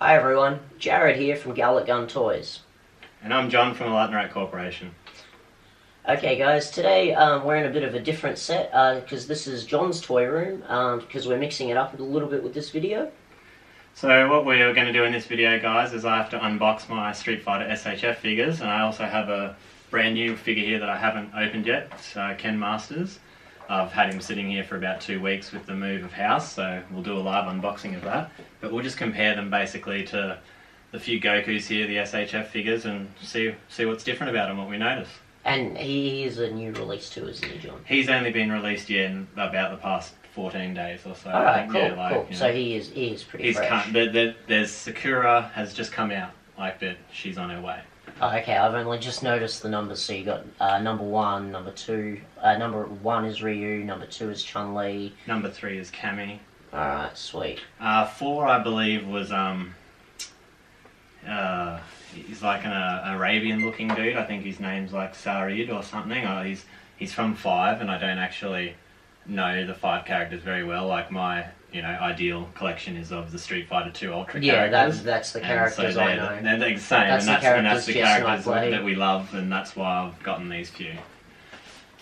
Hi everyone, Jared here from Gallet Gun Toys. And I'm John from the Latinrate Corporation. Okay guys, today we're in a bit of a different set because this is John's toy room because we're mixing it up a little bit with this video. So what we're going to do in this video, guys, is I have to unbox my Street Fighter S.H.F. figures, and I also have a brand new figure here that I haven't opened yet, so Ken Masters. I've had him sitting here for about 2 weeks with the move of house, so we'll do a live unboxing of that. But we'll just compare them basically to the few Gokus here, the S.H.F. figures, and see what's different about them, what we notice. And he is a new release too, isn't he, John? He's only been released in about the past 14 days or so. Alright, cool, yeah, like, cool. You know, So he is pretty fresh. There's Sakura has just come out, like that she's on her way. Oh, okay, I've only just noticed the numbers. So you got number 1, number 2. Number 1 is Ryu, number 2 is Chun-Li. Number 3 is Cammy. Alright, sweet. 4, I believe, was he's like an Arabian-looking dude. I think his name's like Sarid or something. He's from 5, and I don't actually know the 5 characters very well. Like my ideal collection is of the Street Fighter 2 Ultra characters. Yeah, that's the characters so I know. They're the same, That's and that's the characters play. that we love, and that's why I've gotten these few.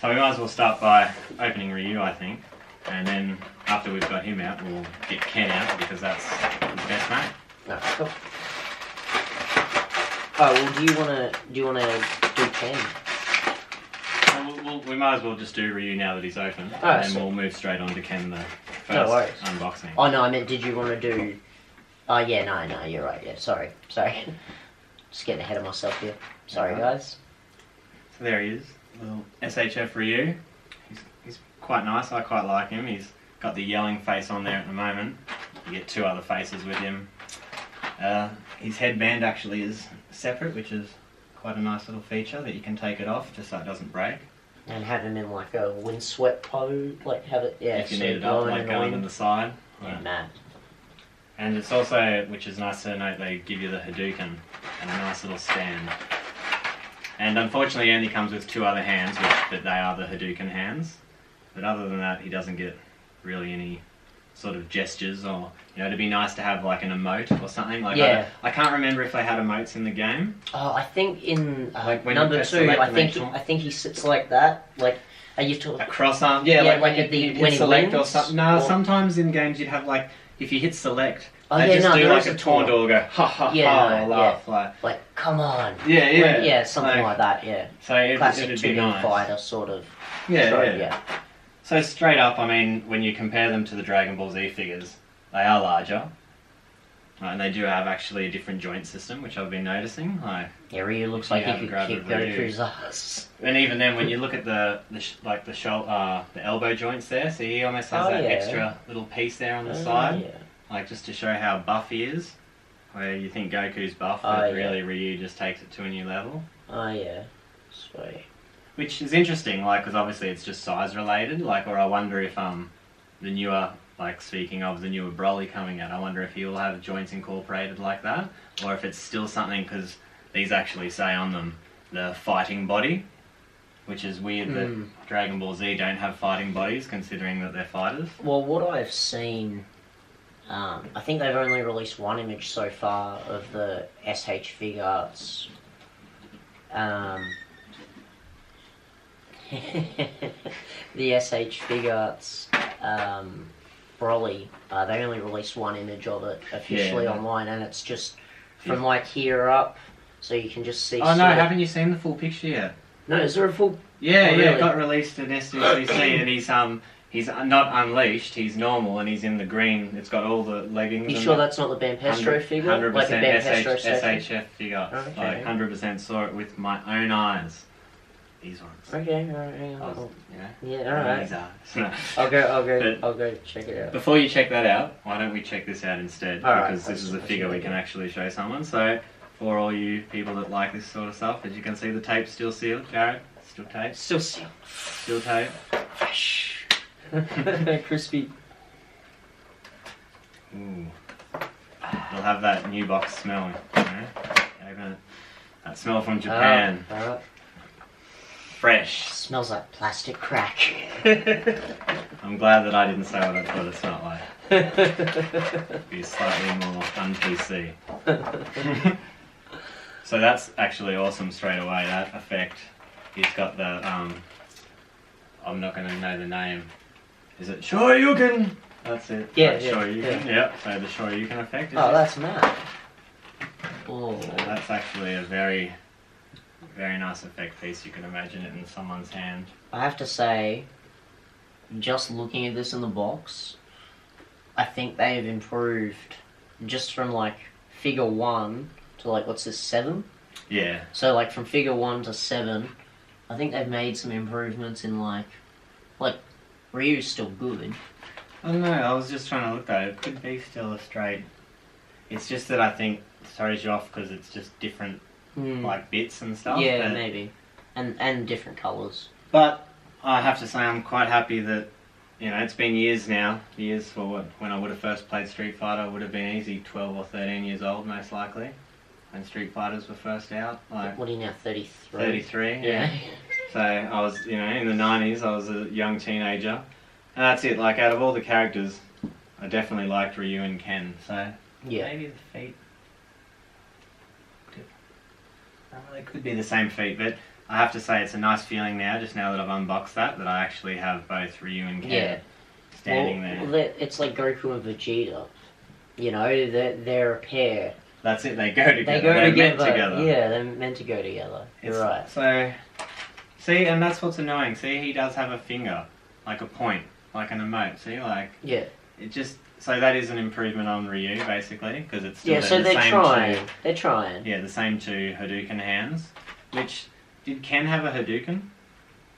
So we might as well start by opening Ryu, I think, and then after we've got him out, we'll get Ken out because that's his best mate. Alright, cool. Oh, well, do you wanna do Ken? We might as well just do Ryu now that he's open, Alright, and then we'll move straight on to Ken, the first unboxing. Oh no, I meant did you want to do... Oh yeah, no, you're right, yeah, sorry. Just getting ahead of myself here. Sorry guys. So there he is, little S.H.F. Ryu. He's quite nice, I quite like him. He's got the yelling face on there at the moment. You get 2 other faces with him. His headband actually is separate, which is quite a nice little feature that you can take it off just so it doesn't break. And have him in like a windswept pose, like have it, yeah. If you need it up, like going to the side. Yeah, mad. And it's also, which is nice to note, they give you the Hadouken and a nice little stand. And unfortunately, he only comes with 2 other hands, but they are the Hadouken hands. But other than that, he doesn't get really any sort of gestures, or it'd be nice to have like an emote or something. Like yeah. I can't remember if they had emotes in the game. Oh, I think in like number 2, I think he sits like that. Like, are you talking a cross arm? Yeah, like when you hit select or something. No, sometimes in games you'd have like if you hit select, they just do like a taunt or go ha ha ha or laugh like come on. Yeah, something like that. Yeah. So classic it'd 2D be nice. fighter sort of. Yeah. So straight up, I mean, when you compare them to the Dragon Ball Z figures, they are larger. And they do have actually a different joint system, which I've been noticing. Yeah, Ryu looks like he could kick Goku's ass. And even then, when you look at the elbow joints there, so he almost has that extra little piece there on the side, like just to show how buff he is. Where you think Goku's buff, but really Ryu just takes it to a new level. Oh yeah, sweet. Which is interesting, like, because obviously it's just size related, like, or I wonder if the newer, like, speaking of the newer Broly coming out, I wonder if he will have joints incorporated like that, or if it's still something, because these actually say on them the fighting body, which is weird that Dragon Ball Z don't have fighting bodies, considering that they're fighters. Well, what I've seen, I think they've only released 1 image so far of the S.H.Figuarts. The S.H.Figuarts Broly, they only released 1 image of it officially online, and it's just from like here up, so you can just see. Oh no, haven't you seen the full picture yet? No, is there a full? Yeah, really? It got released in SDCC, and he's not unleashed. He's normal, and he's in the green. It's got all the leggings. You sure that's not the Banpestro figure? 100% like a Banpestro S.H.F. figure. Okay. Like 100% saw it with my own eyes. These ones. Okay, alright, hang on. Alright. I'll go check it out. Before you check that out, why don't we check this out instead? Alright, because this is a figure we can actually show someone. So, for all you people that like this sort of stuff, as you can see, the tape's still sealed. Jared, still tape. Still sealed. Still tape. Fresh. Crispy. Ooh. It'll have that new box smell. That smell from Japan. Alright. Fresh. Smells like plastic crack. I'm glad that I didn't say what I thought it smelled like. Be slightly more un-PC. So that's actually awesome straight away, that effect. He's got the, I'm not going to know the name. Is it Shoryuken? That's it. Yeah, Like Shoryuken. Yeah, so the Shoryuken effect. Oh, that's mad. Oh. So that's actually a very, very nice effect piece. You can imagine it in someone's hand. I have to say, just looking at this in the box, I think they have improved just from like figure 1 to like, what's this, 7? Yeah. So like from figure 1 to 7, I think they've made some improvements in like Ryu's still good. I don't know, I was just trying to look at it. It could be still a straight. It's just that I think it throws you off because it's just different like bits and stuff. Yeah, maybe. And different colours. But I have to say I'm quite happy that, you know, it's been years now. Years for what, when I would have first played Street Fighter, I would have been easy 12 or 13 years old most likely. When Street Fighters were first out. Like, what are you now, 33? 33, yeah. So I was, you know, in the 90s, I was a young teenager. And that's it, like out of all the characters, I definitely liked Ryu and Ken. So maybe the feet. They could be the same feet, but I have to say it's a nice feeling now, just now that I've unboxed that I actually have both Ryu and Ken standing there. Well, it's like Goku and Vegeta. You know, they're a pair. That's it, they go together. They're meant together. Yeah, they're meant to go together. You're right. So, see, and that's what's annoying. See, he does have a finger, like a point, like an emote. See, like... Yeah. It just... So that is an improvement on Ryu, basically, because it's still so they're trying. They're trying. Yeah, the same two Hadouken hands. Which... Did Ken have a Hadouken?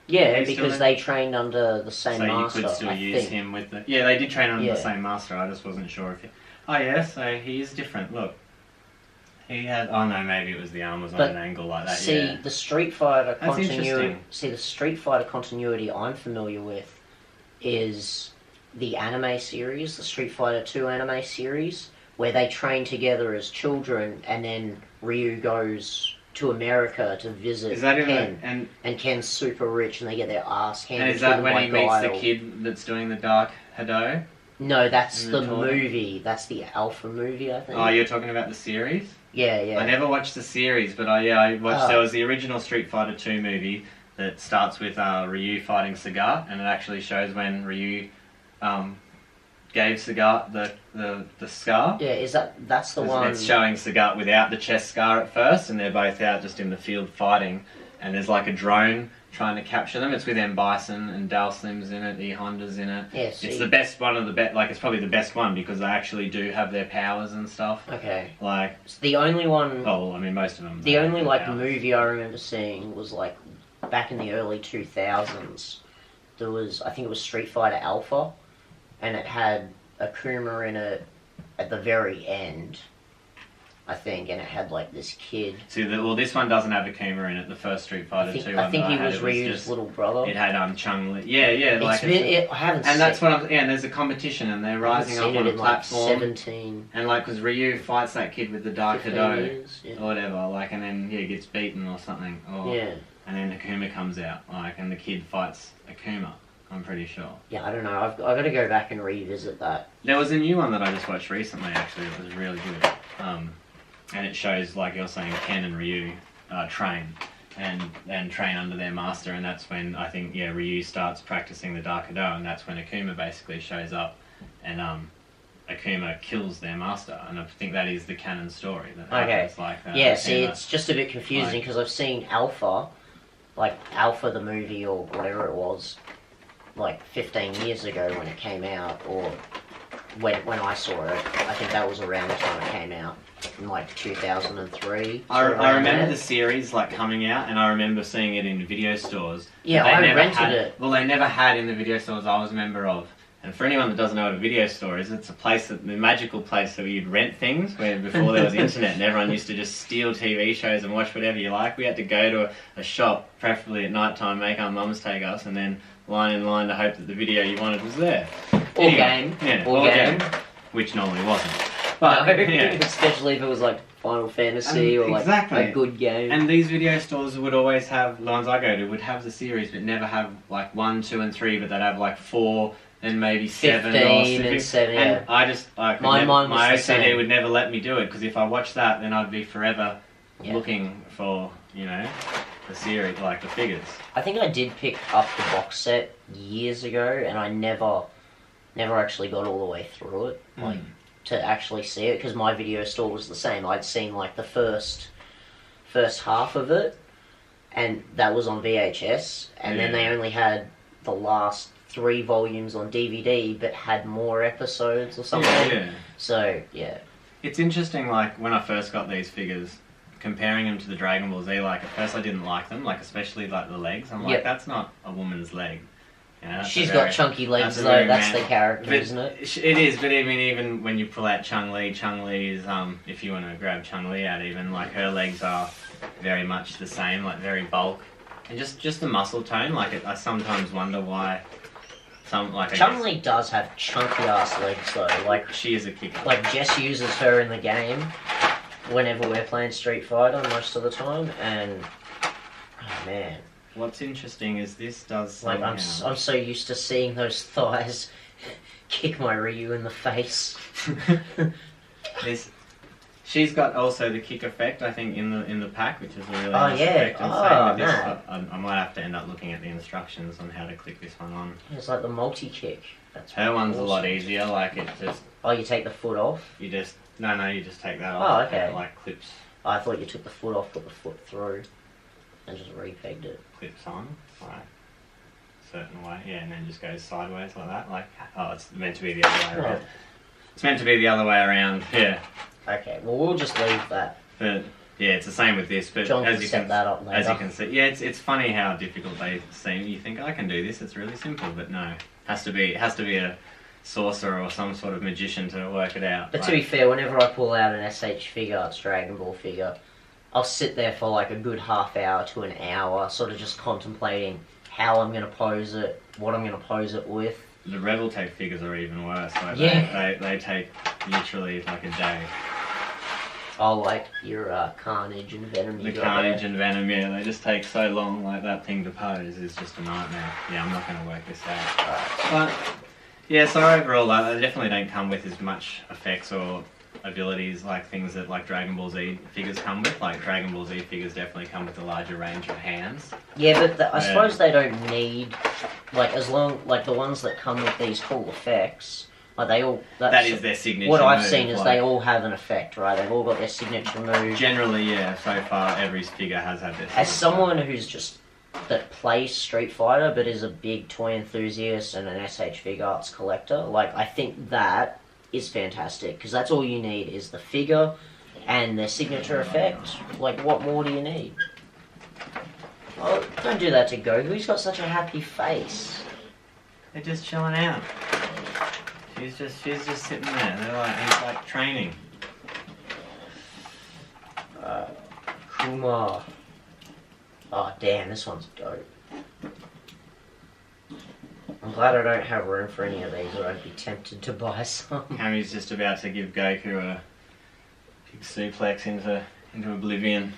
Yeah, because they trained under the same master, So you could still use him with the... Yeah, they did train under the same master, I just wasn't sure if... Oh yeah, so he is different, look. He had... Oh no, maybe it was the arm was on an angle like that, See, the Street Fighter continuity... That's See, the Street Fighter continuity I'm familiar with is the anime series, the Street Fighter 2 anime series, where they train together as children, and then Ryu goes to America to visit Ken, and Ken's super rich, and they get their ass handed to them. And is that when he meets the kid that's doing the Dark Hado? No, that's the movie. That's the Alpha movie, I think. Oh, you're talking about the series? Yeah. I never watched the series, but I watched... There was the original Street Fighter 2 movie that starts with Ryu fighting Sagat, and it actually shows when Ryu gave Sagat the scar. Yeah, that's the one... It's showing Sagat without the chest scar at first, and they're both out just in the field fighting, and there's like a drone trying to capture them. It's with M. Bison and Dal Slim's in it, E. Honda's in it. Yeah, it's the best one of the best. Like, it's probably the best one because they actually do have their powers and stuff. Okay. Like, it's the only one... Oh, well, I mean, most of them. The only, like, movie I remember seeing was, like, back in the early 2000s. There was, I think it was Street Fighter Alpha, and it had Akuma in it at the very end, I think, and it had like this kid. See, this one doesn't have Akuma in it. The first Street Fighter 2 one. I think he was Ryu's little brother. It had Chung Li. Yeah, like I haven't seen. And that's what I'm. Yeah, and there's a competition, and they're rising up on a platform. Like 17. And like, because Ryu fights that kid with the Dark Hado or whatever, like, and then he gets beaten or something. Or, and then Akuma comes out, like, and the kid fights Akuma. I'm pretty sure. Yeah, I don't know. I've got to go back and revisit that. There was a new one that I just watched recently, actually. It was really good. And it shows, like you're saying, Ken and Ryu train and train under their master, and that's when I think Ryu starts practicing the Dark Hado, and that's when Akuma basically shows up, and Akuma kills their master, and I think that is the canon story. That like that. Yeah, see, it's just a bit confusing because I've seen Alpha, like Alpha the movie or whatever it was, like 15 years ago when it came out, or when I saw it. I think that was around the time it came out, in like 2003. I remember the series like coming out, and I remember seeing it in video stores. Yeah, I rented it. Well, they never had in the video stores I was a member of. And for anyone that doesn't know what a video store is, it's a place the magical place where you'd rent things, where before there was internet and everyone used to just steal TV shows and watch whatever you like. We had to go to a shop, preferably at night time, make our mums take us, and then line in line to hope that the video you wanted was there. Or game. Yeah, or game. Which normally wasn't. But, no, especially if it was like Final Fantasy or like a good game. And these video stores would always have, the ones I go to, would have the series but never have like 1, 2 and 3, but they'd have like 4 then maybe 7 or 15 6. and 7, And yeah. I just, Mine my was the OCD same. would never let me do it, because if I watched that, then I'd be forever Yeah. looking for, you know, the series, like the figures. I think I did pick up the box set years ago, and I never actually got all the way through it, like to actually see it, because my video store was the same. I'd seen like the first half of it, and that was on VHS, and then they only had the last 3 volumes on DVD, but had more episodes or something. Yeah. So yeah, It's interesting, like, when I first got these figures, comparing them to the Dragon Ball Z, like, at first I didn't like them, like, especially, like, the legs. I'm like, that's not a woman's leg. You know, she's got chunky legs, though. That's the character, isn't it? It is, but even when you pull out Chun-Li is, if you want to grab Chun-Li out even, like, her legs are very much the same, like, very bulk. And just the muscle tone, like, I sometimes wonder why Chun-Li does have chunky ass legs though. Like, she is a kicker. Like, Jess uses her in the game whenever we're playing Street Fighter most of the time, and oh man, What's interesting is this does like I'm so used to seeing those thighs kick my Ryu in the face. She's got also the kick effect, I think, in the pack, which is a really Oh, nice yeah. effect. And Oh, same with this, man. I might have to end up looking at the instructions on how to click this one on. It's like the multi-kick. Her one's awesome. a lot easier, like it just... Oh, you take the foot off? You just take that off. Oh, okay. And it, like, clips I thought you took the foot off, put the foot through, and just re-pegged it. on, like, certain way, yeah, and then just goes sideways like that, like, oh, it's meant to be the other way around. It's meant to be the other way around, yeah. Okay, well, we'll just leave that. But yeah, it's the same with this. But John as can you set can, that up later. as you can see, yeah, it's funny how difficult they seem. You think I can do this; it's really simple, but no, has to be a sorcerer or some sort of magician to work it out. But to be fair, whenever I pull out an S.H.Figuarts Dragon Ball figure, I'll sit there for like a good half hour to an hour, sort of just contemplating how I'm going to pose it, what I'm going to pose it with. The Rebel Tech figures are even worse. Like Yeah. they take literally like a day. Oh, like your Carnage and Venom. The Carnage and Venom, yeah, they just take so long. Like that thing to pose is just a nightmare. Yeah, I'm not going to work this out. But yeah, so overall, they definitely don't come with as much effects or abilities like things that like Dragon Ball Z figures come with. Like Dragon Ball Z figures definitely come with a larger range of hands. Yeah, but I suppose they don't need, like, as long, like the ones that come with these cool effects, like they all. That is their signature. What I've move, seen is like, they all have an effect, right? They've all got their signature move. Generally, yeah. So far, every figure has had this. As someone who's just that plays Street Fighter but is a big toy enthusiast and an S.H.Figuarts collector, like I think that is fantastic because that's all you need is the figure and their signature effect. Like, what more do you need? Oh, don't do that to Goku. He's got such a happy face. They're just chilling out. She's just sitting there. He's like training. Kuma. Oh damn, this one's dope. I'm glad I don't have room for any of these, or I'd be tempted to buy some. Kami's just about to give Goku a big suplex into oblivion.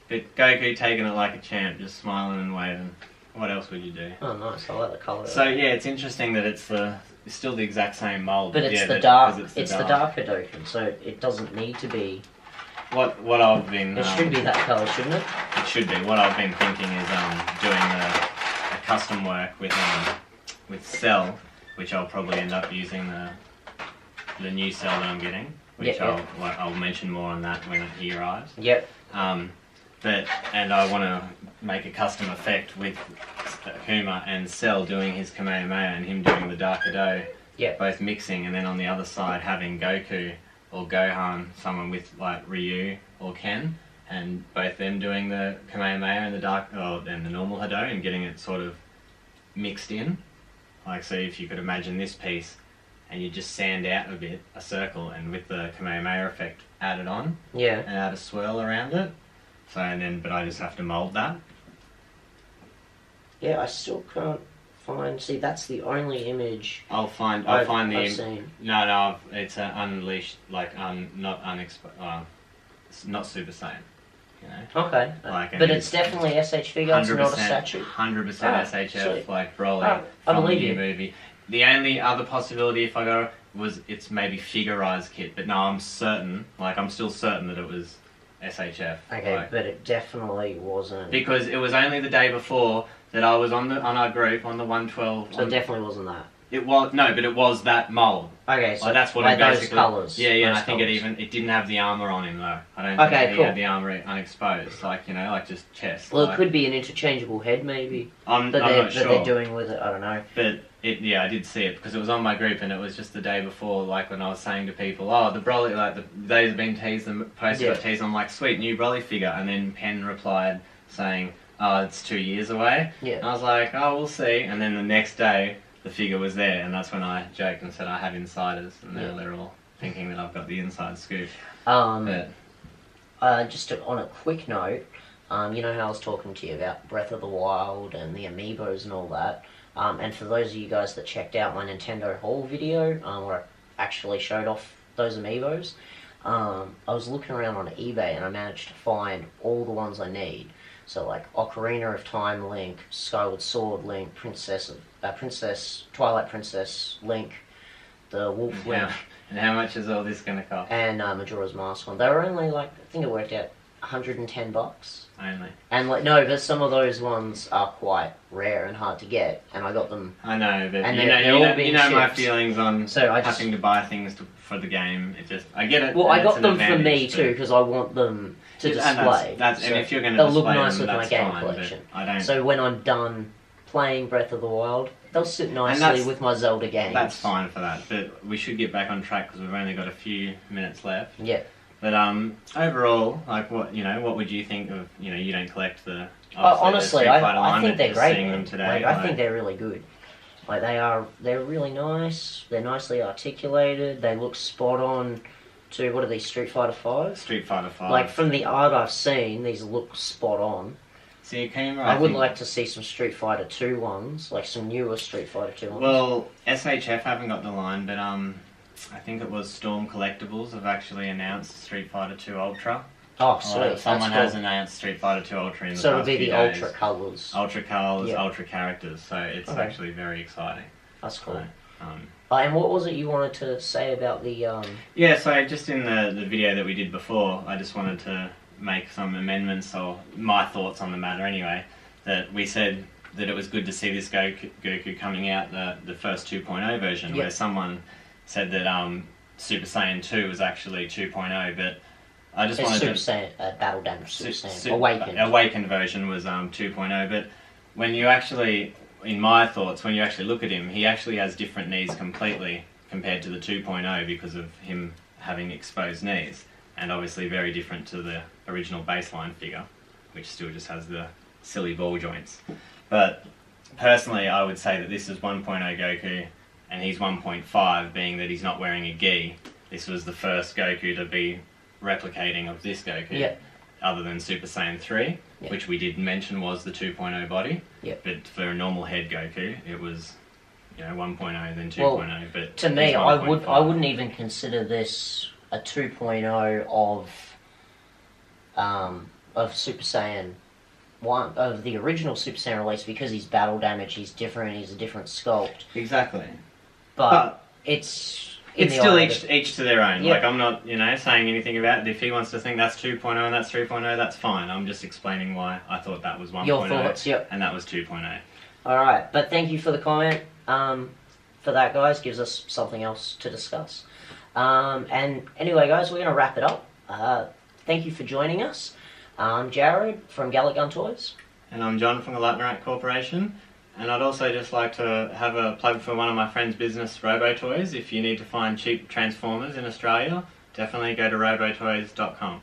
But Goku taking it like a champ, just smiling and waving. What else would you do? Oh nice, I like the colour. So yeah, it's interesting that it's still the exact same mold. But it's yeah, the dark. It's the dark Hadouken, so it doesn't need to be. What I've been. It should be that colour, shouldn't it? It should be. What I've been thinking is doing a custom work with Cell, which I'll probably end up using the new Cell that I'm getting, which I'll mention more on that when he arrives. Yep. And I want to make a custom effect with Akuma and Cell doing his Kamehameha and him doing the Dark Hado, both mixing, and then on the other side having Goku or Gohan, someone with like Ryu or Ken, and both them doing the Kamehameha and the normal Hado and getting it sort of mixed in. Like, so if you could imagine this piece and you just sand out a bit, a circle, and with the Kamehameha effect added on, and add a swirl around it. So but I just have to mould that. Yeah, I still can't find. See, that's the only image I've seen. No, it's an unleashed, like it's not Super Saiyan. You know. Okay. But it's definitely S.H.Figuarts, not a statue. 100% SHF, like Broly I from the believe new you. movie. the only other possibility if I go was it's maybe Figuarts kit, but no, I'm certain, like I'm still certain that it was SHF. Okay, like, but it definitely wasn't. because it was only the day before that I was on our group on the 112. So it definitely wasn't that. It was no, but it was that mold. Okay, so Like, that's what like it those basically. colours. Yeah, yeah. those I think colours. it didn't have the armor on him though. I don't Okay, think he cool. had the armor unexposed. Like like just chest. Well, like, it could be an interchangeable head, maybe. I'm That not sure. they're doing with it. I don't know. But I did see it because it was on my group and it was just the day before, like when I was saying to people, oh, the Broly, like they've been teased, the poster got teased. I'm like, sweet new Broly figure, and then Penn replied saying, oh, it's 2 years away. Yeah. And I was like, oh, we'll see. And then the next day, the figure was there, and that's when I joked and said I had insiders, and now they're all thinking that I've got the inside scoop. Just on a quick note, you know how I was talking to you about Breath of the Wild and the amiibos and all that. And for those of you guys that checked out my Nintendo haul video, where I actually showed off those amiibos, I was looking around on eBay and I managed to find all the ones I need. So like Ocarina of Time Link, Skyward Sword Link, Twilight Princess Link, the Wolf Link. And how much is all this going to cost? And Majora's Mask one. They were only like, I think it worked out $110. Only. And like no, but some of those ones are quite rare and hard to get, and I got them. I know, but and you know my feelings on having to buy things for the game. It just I get it. Well, I got them for me too because I want them to display. And if you're going to they'll display look nice them, with my game fine, collection. I don't. So when I'm done playing Breath of the Wild, they'll sit nicely with my Zelda games. That's fine for that, but we should get back on track because we've only got a few minutes left. Yeah. But overall, like what would you think of? You don't collect the. Honestly, I think they're great. Seeing them today, I think they're really good. Like they're really nice. They're nicely articulated. They look spot on to what are these Street Fighter 5? Street Fighter 5. Like from the art I've seen, these look spot on. See, I would like to see some Street Fighter 2 ones, like some newer Street Fighter 2 ones. Well, SHF haven't got the line, but I think it was Storm Collectibles have actually announced Street Fighter 2 Ultra. Oh, sweet. Someone has announced Street Fighter 2 Ultra in the past few days. So it'll be the Ultra colours. Ultra colours, Ultra characters, so it's actually very exciting. That's cool. So, and what was it you wanted to say about the... Yeah, so just in the video that we did before, I just wanted to make some amendments, or my thoughts on the matter anyway, that we said that it was good to see this Goku coming out, the first 2.0 version, where someone said that Super Saiyan 2 was actually 2.0, but I just wanted Super Saiyan, Battle Damage Super Saiyan, Awakened version was 2.0, but when you actually, in my thoughts, when you actually look at him, he actually has different knees completely compared to the 2.0 because of him having exposed knees, and obviously very different to the original baseline figure, which still just has the silly ball joints. But personally, I would say that this is 1.0 Goku, and he's 1.5, being that he's not wearing a gi. This was the first Goku to be replicating of this Goku, other than Super Saiyan 3, which we did mention was the 2.0 body. But for a normal head Goku, it was 1.0 then 2.0. Well, but to me, I wouldn't even consider this a 2.0 of Super Saiyan 1, of the original Super Saiyan release, because he's battle damage, he's different, he's a different sculpt. Exactly. But it's still each to their own. Like, I'm not, saying anything about it. If he wants to think that's 2.0 and that's 3.0, that's fine. I'm just explaining why I thought that was 1.0. Your thoughts, and that was 2.0. Alright, but thank you for the comment. For that, guys, gives us something else to discuss. And anyway, guys, we're going to wrap it up. Thank you for joining us. I'm Jared from Gallic Gun Toys. And I'm John from the Lightning Corporation. And I'd also just like to have a plug for one of my friend's business, Robo Toys. If you need to find cheap Transformers in Australia, definitely go to robotoys.com.